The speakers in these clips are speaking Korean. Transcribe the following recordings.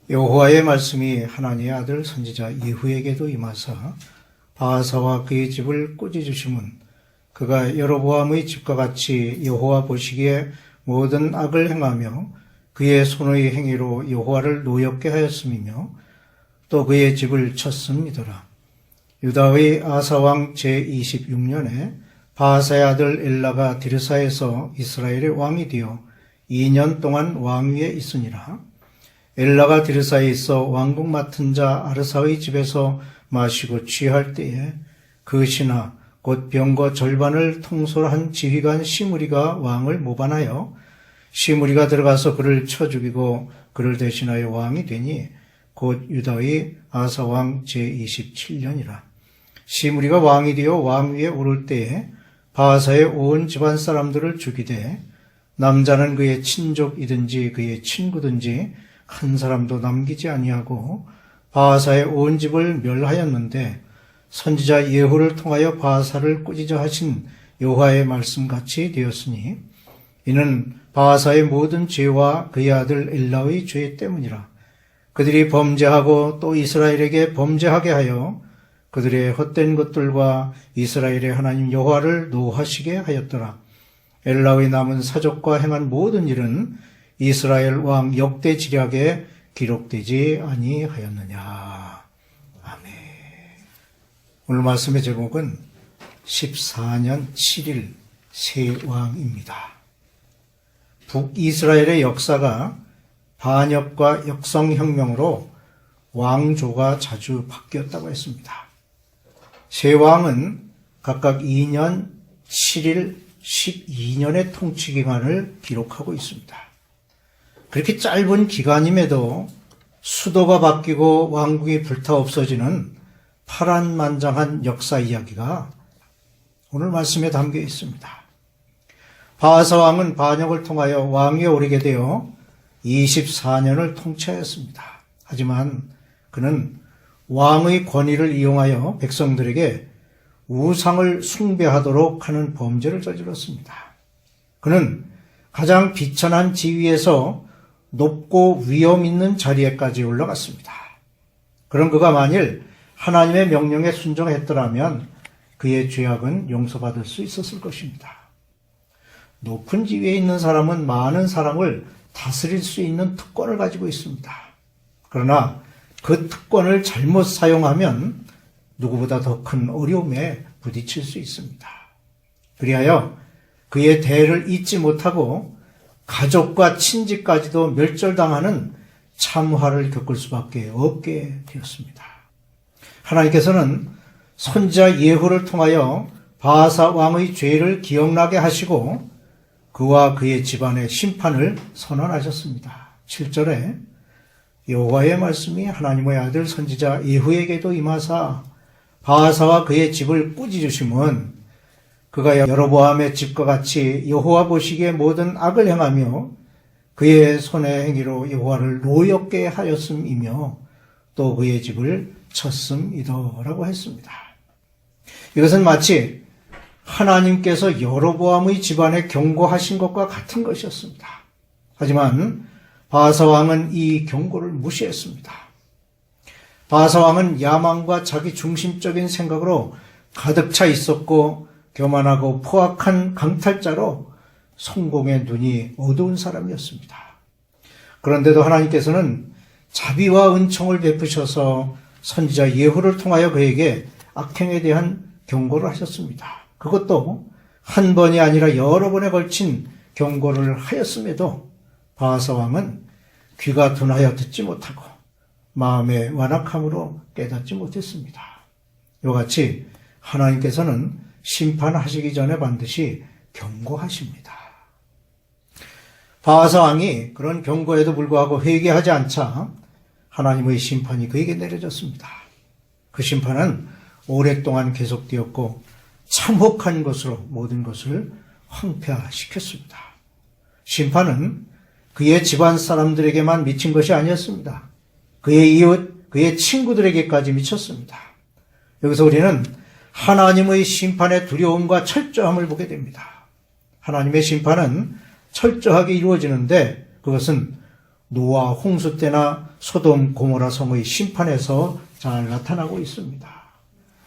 여호와의 말씀이 하나님의 아들 선지자 예후에게도 임하사 바하사와 그의 집을 꾸짖으심은 그가 여로보암의 집과 같이 여호와 보시기에 모든 악을 행하며 그의 손의 행위로 여호와를 노엽게 하였음이며 또 그의 집을 쳤음이더라. 유다의 아사왕 제26년에 바하사의 아들 엘라가 디르사에서 이스라엘의 왕이 되어 2년 동안 왕위에 있으니라. 엘라가 디르사에 있어 왕국 맡은 자 아르사의 집에서 마시고 취할 때에 그 신하 곧 병거 절반을 통솔한 지휘관 시므리가 왕을 모반하여 시므리가 들어가서 그를 쳐 죽이고 그를 대신하여 왕이 되니 곧 유다의 아사왕 제27년이라. 시므리가 왕이 되어 왕위에 오를 때에 바하사의 온 집안 사람들을 죽이되 남자는 그의 친족이든지 그의 친구든지 한 사람도 남기지 아니하고 바하사의 온 집을 멸하였는데 선지자 예후를 통하여 바하사를 꾸짖어 하신 여호와의 말씀같이 되었으니 이는 바하사의 모든 죄와 그의 아들 엘라의 죄 때문이라. 그들이 범죄하고 또 이스라엘에게 범죄하게 하여 그들의 헛된 것들과 이스라엘의 하나님 여호와를 노하시게 하였더라. 엘라의 남은 사족과 행한 모든 일은 이스라엘 왕 역대 지략에 기록되지 아니하였느냐. 아멘. 오늘 말씀의 제목은 14년 7일 새 왕입니다. 북이스라엘의 역사가 반역과 역성혁명으로 왕조가 자주 바뀌었다고 했습니다. 세 왕은 각각 2년, 7일, 12년의 통치기간을 기록하고 있습니다. 그렇게 짧은 기간임에도 수도가 바뀌고 왕국이 불타 없어지는 파란만장한 역사 이야기가 오늘 말씀에 담겨 있습니다. 바하사 왕은 반역을 통하여 왕위에 오르게 되어 24년을 통치하였습니다. 하지만 그는 왕의 권위를 이용하여 백성들에게 우상을 숭배하도록 하는 범죄를 저질렀습니다. 그는 가장 비천한 지위에서 높고 위험 있는 자리에까지 올라갔습니다. 그런 그가 만일 하나님의 명령에 순종했더라면 그의 죄악은 용서받을 수 있었을 것입니다. 높은 지위에 있는 사람은 많은 사람을 다스릴 수 있는 특권을 가지고 있습니다. 그러나 그 특권을 잘못 사용하면 누구보다 더 큰 어려움에 부딪힐 수 있습니다. 그리하여 그의 대를 잊지 못하고 가족과 친지까지도 멸절당하는 참화를 겪을 수밖에 없게 되었습니다. 하나님께서는 선지자 예후를 통하여 바하사 왕의 죄를 기억나게 하시고 그와 그의 집안의 심판을 선언하셨습니다. 7절에 여호와의 말씀이 하나님의 아들 선지자 예후에게도 임하사 바하사와 그의 집을 꾸짖으심은 그가 여로보암의 집과 같이 여호와 보시기에 모든 악을 행하며 그의 손의 행위로 여호와를 노엽게 하였음이며 또 그의 집을 쳤음이더라고 했습니다. 이것은 마치 하나님께서 여로보암의 집안에 경고하신 것과 같은 것이었습니다. 하지만 바하사 왕은 이 경고를 무시했습니다. 바하사 왕은 야망과 자기 중심적인 생각으로 가득 차 있었고 교만하고 포악한 강탈자로 성공의 눈이 어두운 사람이었습니다. 그런데도 하나님께서는 자비와 은총을 베푸셔서 선지자 예후를 통하여 그에게 악행에 대한 경고를 하셨습니다. 그것도 한 번이 아니라 여러 번에 걸친 경고를 하였음에도 바하사 왕은 귀가 둔하여 듣지 못하고 마음의 완악함으로 깨닫지 못했습니다. 이와 같이 하나님께서는 심판하시기 전에 반드시 경고하십니다. 바하사 왕이 그런 경고에도 불구하고 회개하지 않자 하나님의 심판이 그에게 내려졌습니다. 그 심판은 오랫동안 계속되었고 참혹한 것으로 모든 것을 황폐화시켰습니다. 심판은 그의 집안 사람들에게만 미친 것이 아니었습니다. 그의 이웃, 그의 친구들에게까지 미쳤습니다. 여기서 우리는 하나님의 심판의 두려움과 철저함을 보게 됩니다. 하나님의 심판은 철저하게 이루어지는데 그것은 노아 홍수 때나 소돔 고모라 성의 심판에서 잘 나타나고 있습니다.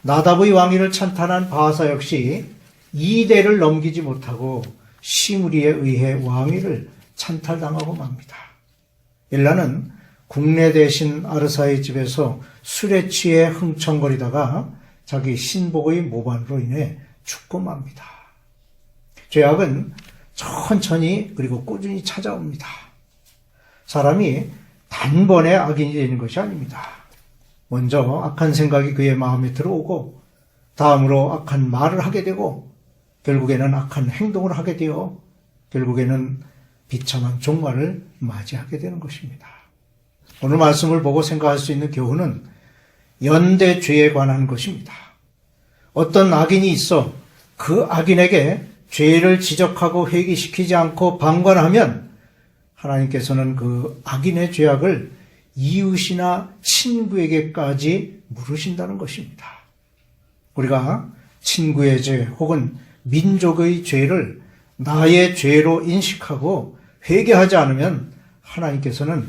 나답의 왕위를 찬탄한 바하사 역시 2대를 넘기지 못하고 시므리에 의해 왕위를 찬탈당하고 맙니다. 엘라는 국내 대신 아르사의 집에서 술에 취해 흥청거리다가 자기 신복의 모반으로 인해 죽고 맙니다. 죄악은 천천히 그리고 꾸준히 찾아옵니다. 사람이 단번에 악인이 되는 것이 아닙니다. 먼저 악한 생각이 그의 마음에 들어오고 다음으로 악한 말을 하게 되고 결국에는 악한 행동을 하게 되어 결국에는 비참한 종말을 맞이하게 되는 것입니다. 오늘 말씀을 보고 생각할 수 있는 교훈은 연대 죄에 관한 것입니다. 어떤 악인이 있어 그 악인에게 죄를 지적하고 회개시키지 않고 방관하면 하나님께서는 그 악인의 죄악을 이웃이나 친구에게까지 물으신다는 것입니다. 우리가 친구의 죄 혹은 민족의 죄를 나의 죄로 인식하고 회개하지 않으면 하나님께서는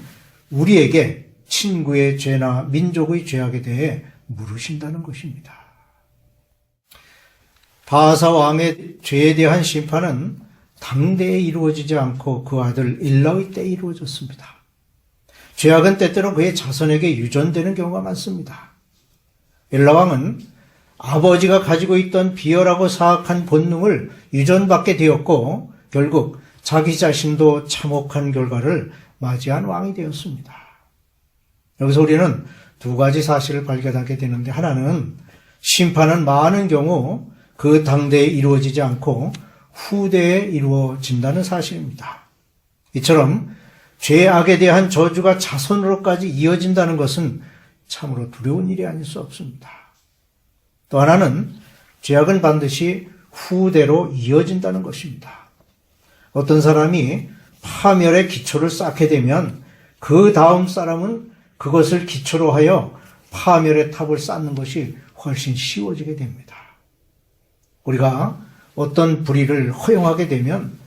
우리에게 친구의 죄나 민족의 죄악에 대해 물으신다는 것입니다. 바하사 왕의 죄에 대한 심판은 당대에 이루어지지 않고 그 아들 일라의 때에 이루어졌습니다. 죄악은 때때로 그의 자손에게 유전되는 경우가 많습니다. 일라 왕은 아버지가 가지고 있던 비열하고 사악한 본능을 유전받게 되었고 결국 자기 자신도 참혹한 결과를 맞이한 왕이 되었습니다. 여기서 우리는 두 가지 사실을 발견하게 되는데 하나는 심판은 많은 경우 그 당대에 이루어지지 않고 후대에 이루어진다는 사실입니다. 이처럼 죄악에 대한 저주가 자손으로까지 이어진다는 것은 참으로 두려운 일이 아닐 수 없습니다. 또 하나는 죄악은 반드시 후대로 이어진다는 것입니다. 어떤 사람이 파멸의 기초를 쌓게 되면 그 다음 사람은 그것을 기초로 하여 파멸의 탑을 쌓는 것이 훨씬 쉬워지게 됩니다. 우리가 어떤 불의를 허용하게 되면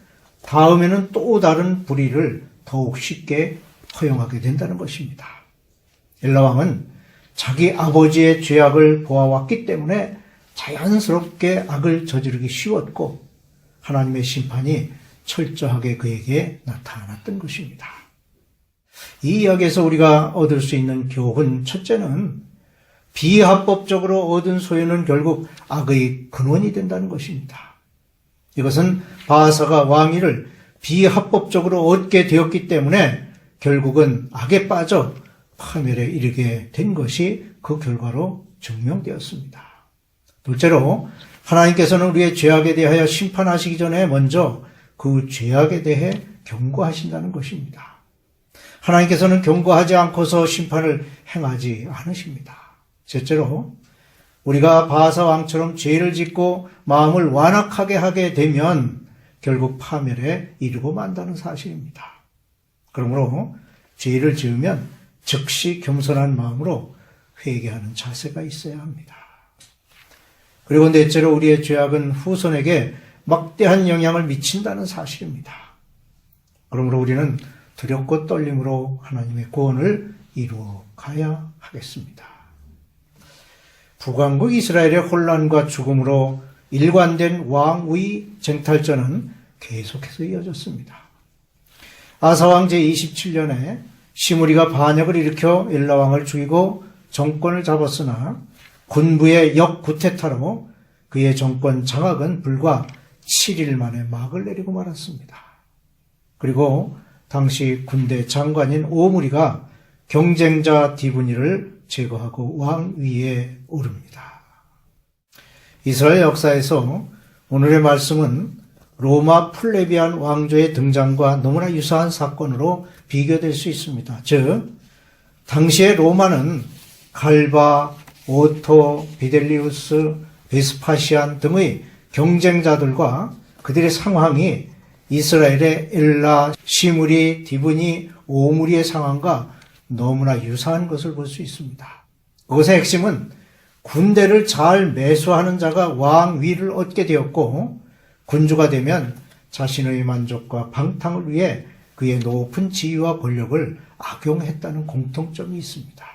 다음에는 또 다른 불의를 더욱 쉽게 허용하게 된다는 것입니다. 엘라 왕은 자기 아버지의 죄악을 보아왔기 때문에 자연스럽게 악을 저지르기 쉬웠고 하나님의 심판이 철저하게 그에게 나타났던 것입니다. 이 이야기에서 우리가 얻을 수 있는 교훈 첫째는 비합법적으로 얻은 소유는 결국 악의 근원이 된다는 것입니다. 이것은 바하사가 왕위를 비합법적으로 얻게 되었기 때문에 결국은 악에 빠져 파멸에 이르게 된 것이 그 결과로 증명되었습니다. 둘째로 하나님께서는 우리의 죄악에 대하여 심판하시기 전에 먼저 그 죄악에 대해 경고하신다는 것입니다. 하나님께서는 경고하지 않고서 심판을 행하지 않으십니다. 셋째로 우리가 바하사 왕처럼 죄를 짓고 마음을 완악하게 하게 되면 결국 파멸에 이르고 만다는 사실입니다. 그러므로 죄를 지으면 즉시 겸손한 마음으로 회개하는 자세가 있어야 합니다. 그리고 넷째로 우리의 죄악은 후손에게 막대한 영향을 미친다는 사실입니다. 그러므로 우리는 두렵고 떨림으로 하나님의 구원을 이루어 가야 하겠습니다. 북왕국 이스라엘의 혼란과 죽음으로 일관된 왕위 쟁탈전은 계속해서 이어졌습니다. 아사왕 제27년에 시므리가 반역을 일으켜 엘라왕을 죽이고 정권을 잡았으나 군부의 역구태타로 그의 정권 장악은 불과 7일 만에 막을 내리고 말았습니다. 그리고 당시 군대 장관인 오므리가 경쟁자 디브니를 제거하고 왕위에 오릅니다. 이스라엘 역사에서 오늘의 말씀은 로마 플레비안 왕조의 등장과 너무나 유사한 사건으로 비교될 수 있습니다. 즉, 당시의 로마는 갈바, 오토, 비델리우스, 베스파시안 등의 경쟁자들과 그들의 상황이 이스라엘의 엘라, 시므리, 디브니, 오므리의 상황과 너무나 유사한 것을 볼 수 있습니다. 그것의 핵심은 군대를 잘 매수하는 자가 왕위를 얻게 되었고 군주가 되면 자신의 만족과 방탕을 위해 그의 높은 지위와 권력을 악용했다는 공통점이 있습니다.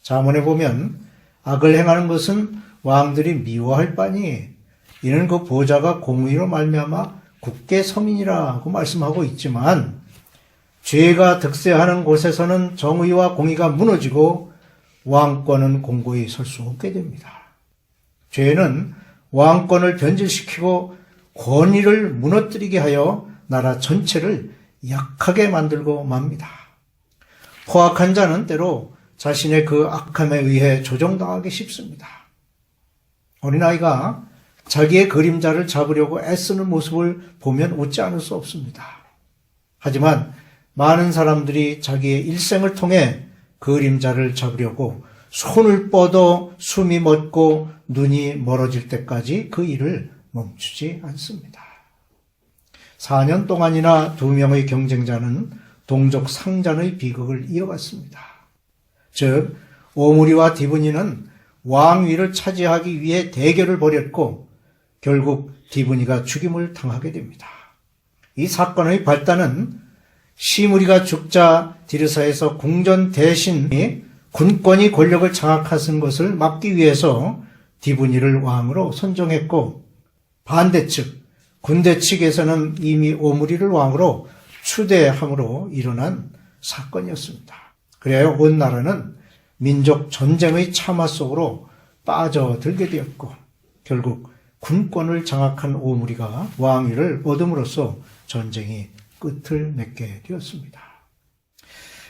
잠언에 보면 악을 행하는 것은 왕들이 미워할 바니 이는 그 보좌가 공의로 말미암아 굳게 서민이라고 말씀하고 있지만 죄가 득세하는 곳에서는 정의와 공의가 무너지고 왕권은 공고히 설 수 없게 됩니다. 죄는 왕권을 변질시키고 권위를 무너뜨리게 하여 나라 전체를 약하게 만들고 맙니다. 포악한 자는 때로 자신의 그 악함에 의해 조종당하기 쉽습니다. 어린아이가 자기의 그림자를 잡으려고 애쓰는 모습을 보면 웃지 않을 수 없습니다. 하지만 많은 사람들이 자기의 일생을 통해 그림자를 잡으려고 손을 뻗어 숨이 멎고 눈이 멀어질 때까지 그 일을 멈추지 않습니다. 4년 동안이나 2명의 경쟁자는 동족 상잔의 비극을 이어갔습니다. 즉 오므리와 디브니는 왕위를 차지하기 위해 대결을 벌였고 결국 디브니가 죽임을 당하게 됩니다. 이 사건의 발단은 시므리가 죽자 디르사에서 궁전 대신이 군권이 권력을 장악하는 것을 막기 위해서 디브니를 왕으로 선정했고 반대측 군대 측에서는 이미 오므리를 왕으로 추대함으로 일어난 사건이었습니다. 그래야 온 나라는 민족 전쟁의 참화 속으로 빠져들게 되었고 결국 군권을 장악한 오므리가 왕위를 얻음으로써 전쟁이 끝을 맺게 되었습니다.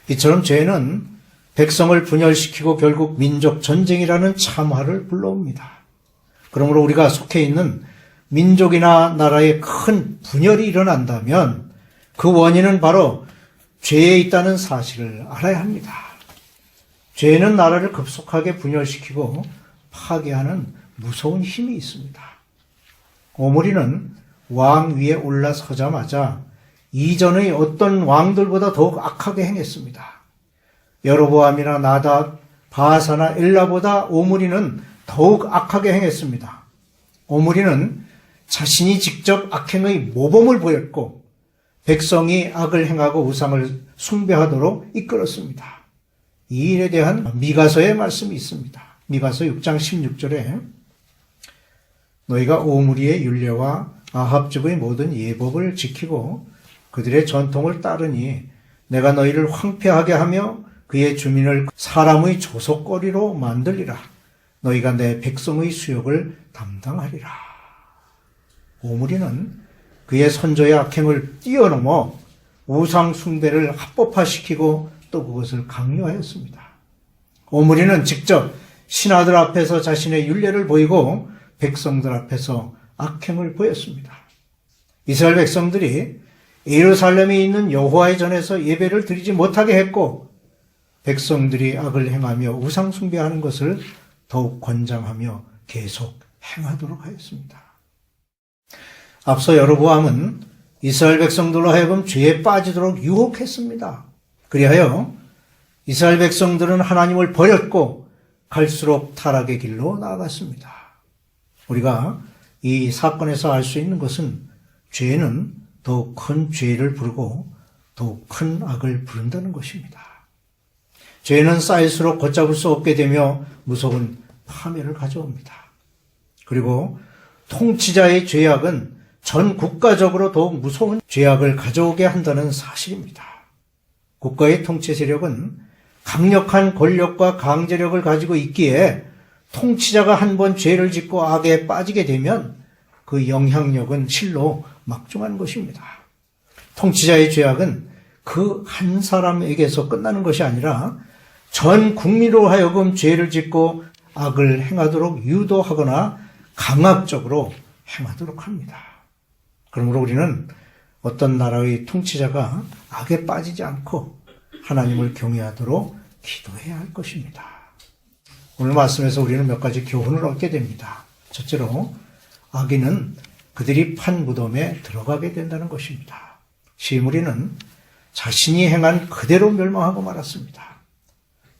이처럼 죄는 백성을 분열시키고 결국 민족 전쟁이라는 참화를 불러옵니다. 그러므로 우리가 속해 있는 민족이나 나라에 큰 분열이 일어난다면 그 원인은 바로 죄에 있다는 사실을 알아야 합니다. 죄는 나라를 급속하게 분열시키고 파괴하는 무서운 힘이 있습니다. 오므리는 왕 위에 올라서자마자 이전의 어떤 왕들보다 더욱 악하게 행했습니다. 여로보암이나 나답, 바사나 엘라보다 오므리는 더욱 악하게 행했습니다. 오므리는 자신이 직접 악행의 모범을 보였고 백성이 악을 행하고 우상을 숭배하도록 이끌었습니다. 이 일에 대한 미가서의 말씀이 있습니다. 미가서 6장 16절에 너희가 오므리의 율례와 아합집의 모든 예법을 지키고 그들의 전통을 따르니 내가 너희를 황폐하게 하며 그의 주민을 사람의 조속거리로 만들리라. 너희가 내 백성의 수욕을 담당하리라. 오므리는 그의 선조의 악행을 뛰어넘어 우상 숭배를 합법화시키고 또 그것을 강요하였습니다. 오므리는 직접 신하들 앞에서 자신의 율례를 보이고 백성들 앞에서 악행을 보였습니다. 이스라엘 백성들이 예루살렘에 있는 여호와의 전에서 예배를 드리지 못하게 했고 백성들이 악을 행하며 우상 숭배하는 것을 더욱 권장하며 계속 행하도록 하였습니다. 앞서 여로보암은 이스라엘 백성들로 하여금 죄에 빠지도록 유혹했습니다. 그리하여 이스라엘 백성들은 하나님을 버렸고 갈수록 타락의 길로 나아갔습니다. 우리가 이 사건에서 알 수 있는 것은 죄는 더욱 큰 죄를 부르고 더욱 큰 악을 부른다는 것입니다. 죄는 쌓일수록 걷잡을 수 없게 되며 무서운 파멸을 가져옵니다. 그리고 통치자의 죄악은 전 국가적으로 더욱 무서운 죄악을 가져오게 한다는 사실입니다. 국가의 통치 세력은 강력한 권력과 강제력을 가지고 있기에 통치자가 한 번 죄를 짓고 악에 빠지게 되면 그 영향력은 실로 막중한 것입니다. 통치자의 죄악은 그 한 사람에게서 끝나는 것이 아니라 전 국민으로 하여금 죄를 짓고 악을 행하도록 유도하거나 강압적으로 행하도록 합니다. 그러므로 우리는 어떤 나라의 통치자가 악에 빠지지 않고 하나님을 경외하도록 기도해야 할 것입니다. 오늘 말씀에서 우리는 몇 가지 교훈을 얻게 됩니다. 첫째로 악인은 그들이 판 무덤에 들어가게 된다는 것입니다. 시므리는 자신이 행한 그대로 멸망하고 말았습니다.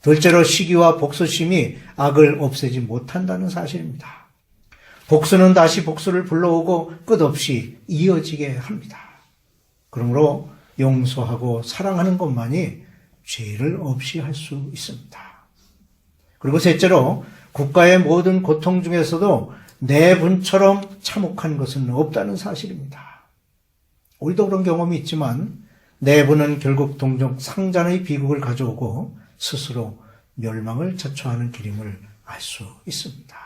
둘째로 시기와 복수심이 악을 없애지 못한다는 사실입니다. 복수는 다시 복수를 불러오고 끝없이 이어지게 합니다. 그러므로 용서하고 사랑하는 것만이 죄를 없이 할 수 있습니다. 그리고 셋째로 국가의 모든 고통 중에서도 내 분처럼 참혹한 것은 없다는 사실입니다. 우리도 그런 경험이 있지만 내 분은 결국 동족 상잔의 비극을 가져오고 스스로 멸망을 자초하는 길임을 알 수 있습니다.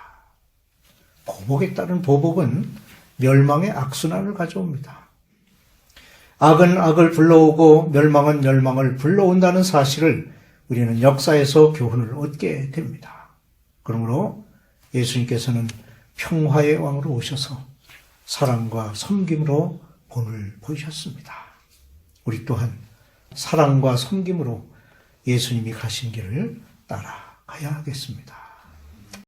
보복에 따른 보복은 멸망의 악순환을 가져옵니다. 악은 악을 불러오고 멸망은 멸망을 불러온다는 사실을 우리는 역사에서 교훈을 얻게 됩니다. 그러므로 예수님께서는 평화의 왕으로 오셔서 사랑과 섬김으로 본을 보이셨습니다. 우리 또한 사랑과 섬김으로 예수님이 가신 길을 따라가야 하겠습니다.